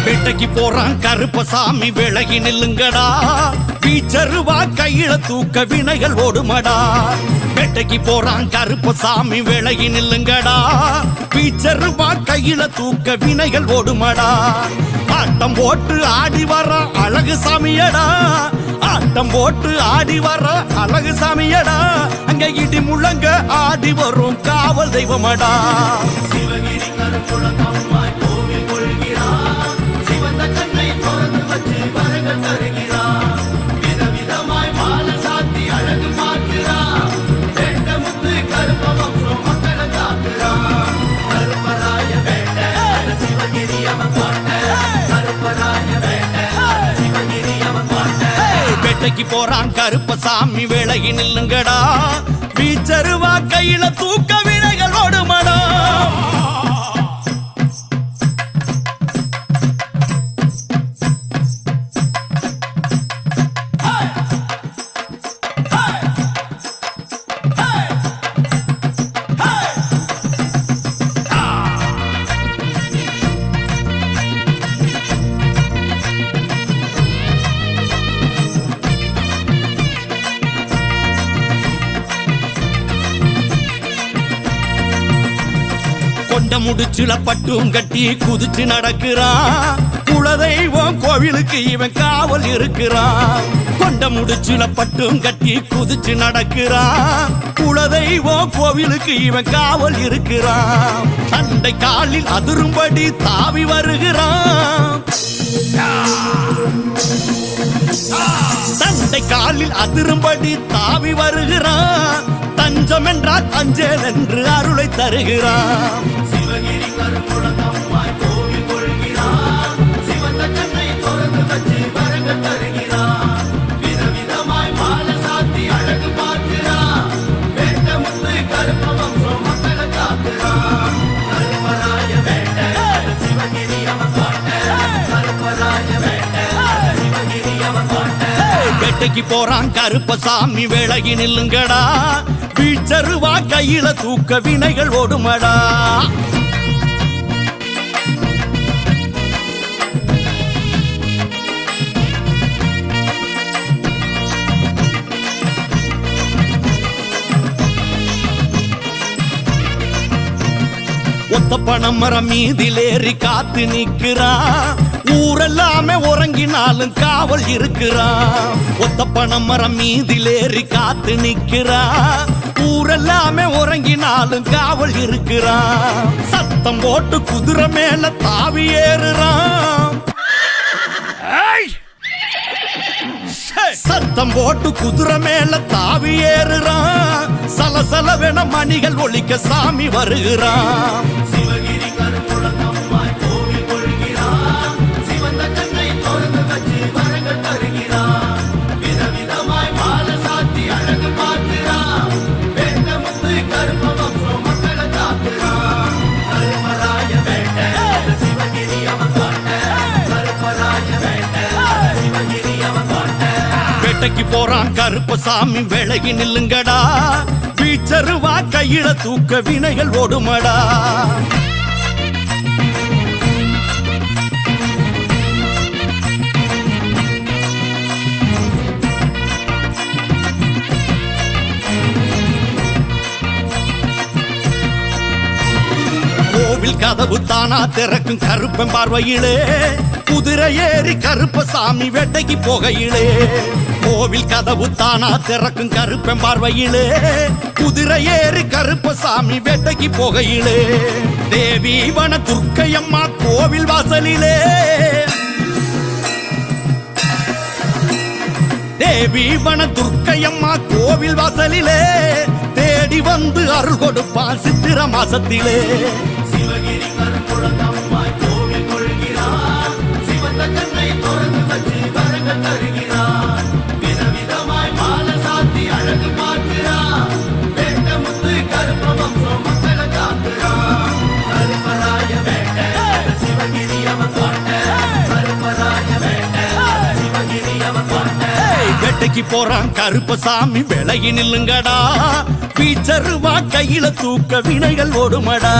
வேட்டைக்கு போறான் கருப்பசாமி விலகி நில்லுங்கடா பீச்சருவா கையில தூக்க வினைகள் ஓடுமடா வேட்டைக்கு போறான் கருப்பசாமி விலகி நில்லுங்கடா பீச்சருவா கையில தூக்க வினைகள் ஓடுமடா ஆட்டம் போட்டு ஆடி வர அழகு சாமியடா ஆட்டம் போட்டு ஆடி வர அழகு சாமியடா அங்க இடி முழங்க ஆடி வரும் காவல் தெய்வமடா சிவகிரி கருப்புலகம்மாய் கோவில் கொள்கிறார் சிவந்த கண்ணை திறந்து வச்சு வரங்கள் தருகிறார் விதவிதமாய் மாலை சாத்தி அழகு பார்க்கிறார் வேட்ட முத்து கருப்ப வம்சம் மக்களை காக்கிறார் கருப்பராய வேட்ட சிவகிரி அவன் பாட்ட கருப்பராய வேட்ட சிவகிரி அவன் பாட்ட வேட்டைக்கு போறான் கருப்பசாமி விலகி நில்லுங்கடா பீச்சருவா கையில தூக்க வினைகள் ஓடுமடா கொண்ட முடிச்சுல பட்டும் கட்டி குதிச்சு நடக்கிறான் குலதெய்வம் கோவிலுக்கு இவன் காவல் இருக்கிறான் கொண்ட முடிச்சுல பட்டும் கட்டி குதிச்சு நடக்கிறான் குலதெய்வம் கோவிலுக்கு இவன் காவல் இருக்கிறான் தண்டை காலில் அதிரும்படி தாவி வருகிறான் தண்டை காலில் அதிரும்படி தாவி வருகிறான் தஞ்சம் என்றால் அஞ்சல் என்று அருளை தருகிறான் சிவகிரி கருப்புலகம்மாய் கோவில் கொள்கிறார் சிவந்த கண்ணை திறந்து வச்சு வரங்கள் தருகிறார் விதவிதமாய் மாலை சாத்தி அழகு பார்க்கிறார் வேட்ட முத்து கருப்ப வம்சம் மக்களை காக்கிறார் கருப்பராய வேட்ட சிவகிரி அவன் பாட்ட கருப்பராய வேட்ட சிவகிரி அவன் பாட்ட வேட்டைக்கு போறான் கருப்பசாமி விலகி நில்லுங்கடா பீச்சருவா கையில தூக்க வினைகள் ஓடுமடா ஒத்த பணமரம் மீதிலேறி காத்து நிற்கிறான் ஊரெல்லாமே உறங்கினாலும் காவல் இருக்கிறான் ஒத்த பணமரம் மீதிலேறி காத்து நிற்கிறான் ஊரெல்லாமே உறங்கினாலும் காவல் இருக்கிறான் சத்தம் போட்டு குதிரை மேல தாவி ஏறுறான் சத்தம் போட்டு குதிரை மேல தாவி ஏறுறான் சலசலவென மணிகள் ஒலிக்க சாமி வருகிறான் சிவகிரி கருப்புலகம்மாய் கோவில் கொள்கிறார் சிவந்த கண்ணை திறந்து வச்சு வரங்கள் தருகிறார் விதவிதமாய் மாலை சாத்தி அழகு பார்க்கிறார் வேட்ட முத்து கருப்ப வம்சம் மக்களை காக்கிறார் கருப்பராய வேட்ட சிவகிரி அவன் பாட்ட கருப்பராய வேட்ட சிவகிரி அவன் பாட்ட வேட்டைக்கு போறான் கருப்பசாமி விலகி நில்லுங்கடா பீச்சருவா கையில தூக்க வினைகள் ஓடுமடா கோவில் கதவு தானா திறக்கும் கருப்பன் பார்வையிலே குதிரை ஏறி கருப்பசாமி வேட்டைக்கு போகையிலே கோவில் கதவு தானா திறக்கும் கருப்பன் பார்வையிலே குதிரை ஏறி கருப்பசாமி வேட்டைக்கு போகையிலே தேவி வன துர்க்கையம்மா கோவில் வாசலிலே தேவி வன துர்க்கையம்மா கோவில் வாசலிலே தேடி வந்து அருள் கொடுப்பான் சித்திர மாசத்திலே சிவகிரி கருப்புலகம்மாய் கோவில் கொள்கிறார் சிவந்த கண்ணை திறந்து வச்சு வரங்கள் தருகிறார் விதவிதமாய் மாலை சாத்தி அழகு பார்க்கிறார் வேட்ட முத்து கருப்ப வம்சம் மக்களை காக்கிறார் வேட்டைக்கு போறான் கருப்பசாமி விலகி நில்லுங்கடா பீச்சருவா கையில தூக்க வினைகள் ஓடுமடா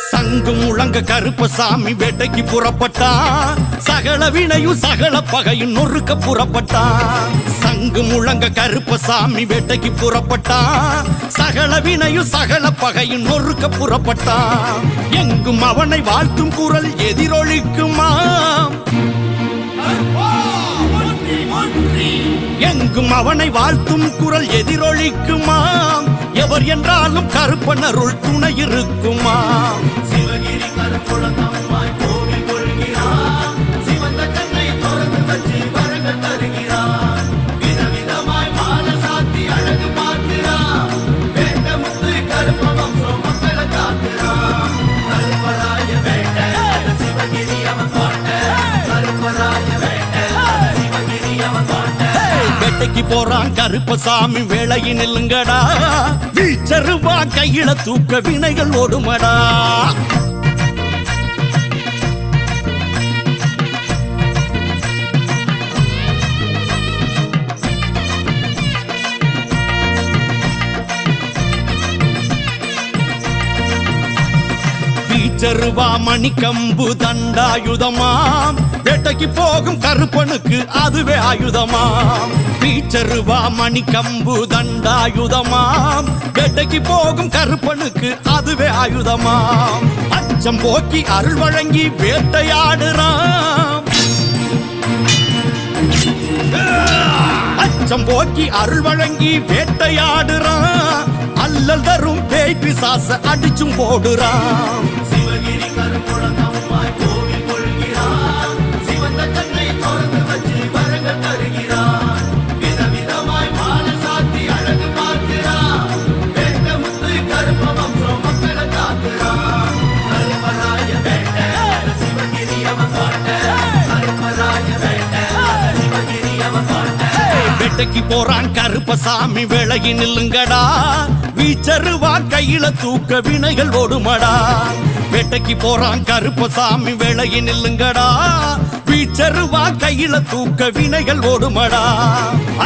சங்கு முழங்க கருப்பசாமி வேட்டைக்கு புறப்பட்டான் சகல வினையும் சகல பகையும் நொறுக்க புறப்பட்டான் சங்கு முழங்க கருப்பசாமி வேட்டைக்கு புறப்பட்டான் சகல வினையும் சகல பகையும் நொறுக்க புறப்பட்டான் எங்கும் அவனை வாழ்த்தும் குரல் எதிரொலிக்குமா எங்கும் அவனை வாழ்த்தும் குரல் எதிரொலிக்குமா எவர் என்றாலும் கருப்பனருள் துணை இருக்குமா சிவகிரி கருப்புலத்தம்மாய் கோவில் கொள்கிறான் சிவந்த கண்ணை திறந்து வச்சு வரங்கள் தருகிறான் விதவிதமாய் மாலை சாத்தி அழகு பார்க்கிறான் வேண்ட முத்து கருப்ப வம்சம் மக்களை காக்கிறான் கருப்பராய வேண்ட சிவகிரி அவன் பாட்ட கருப்பராய வேண்ட சிவகிரி அவன் பாட்ட வேட்டைக்கு போறான் கருப்பசாமி வேளையை நில்லுங்கடா வீச்சருவா கையில தூக்க வினைகள் ஓடுமடா வீச்சருவா மணிக்கம்பு தண்டாயுதமாம் வேட்டைக்கு போகும் கருப்பனுக்கு அதுவே ஆயுதமாம் வீச்சருவா மணிக்கம்பு தண்டாயுதமாம் வேட்டைக்கு போகும் கருப்பனுக்கு அதுவே ஆயுதமாம் அச்சம் போக்கி அருள் வழங்கி வேட்டையாடுறான் அச்சம் போக்கி அருள் வழங்கி வேட்டையாடுறான் அல்லல் தரும் பேய் பிசாச அடிச்சும் போடுறான் சிவகிரி கருப்புலத்தம்மாய் கோவில் கொள்கிறான் சிவந்த கண்ணை திறந்து வச்சு வரங்கள் தருகிறான் விதவிதமாய் மாலை சாத்தி அழகு பார்க்கிறான் வேண்ட முத்து கருப்ப வம்சம் மக்களை காக்கிறான் கருப்பராய வேண்ட சிவகிரி அவன் பாட்ட கருப்பராய வேண்ட சிவகிரி அவன் பாட்ட வேட்டைக்கு போறான் கருப்பசாமி விலகி நில்லுங்கடா வீச்சருவா கையில தூக்க வினைகள் ஓடுமடா வேட்டைக்கு போறான் கருப்பசாமி விலகி நில்லுங்கடா வீச்சருவா கையில தூக்க வினைகள் ஓடுமடா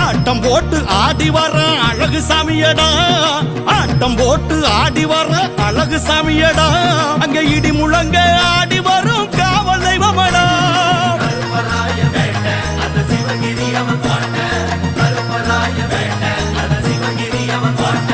ஆட்டம் போட்டு ஆடி வர அழகு சாமியடா ஆட்டம் போட்டு ஆடி வர அழகு சாமியடா அங்க இடி முழங்க ஆடி வரும் காவல் தெய்வமடா கருப்பராய வேண்ட அந்த சிவகிரி அவன் பாட்ட கருப்பராய வேண்ட அந்த சிவகிரி அவன் பாட்ட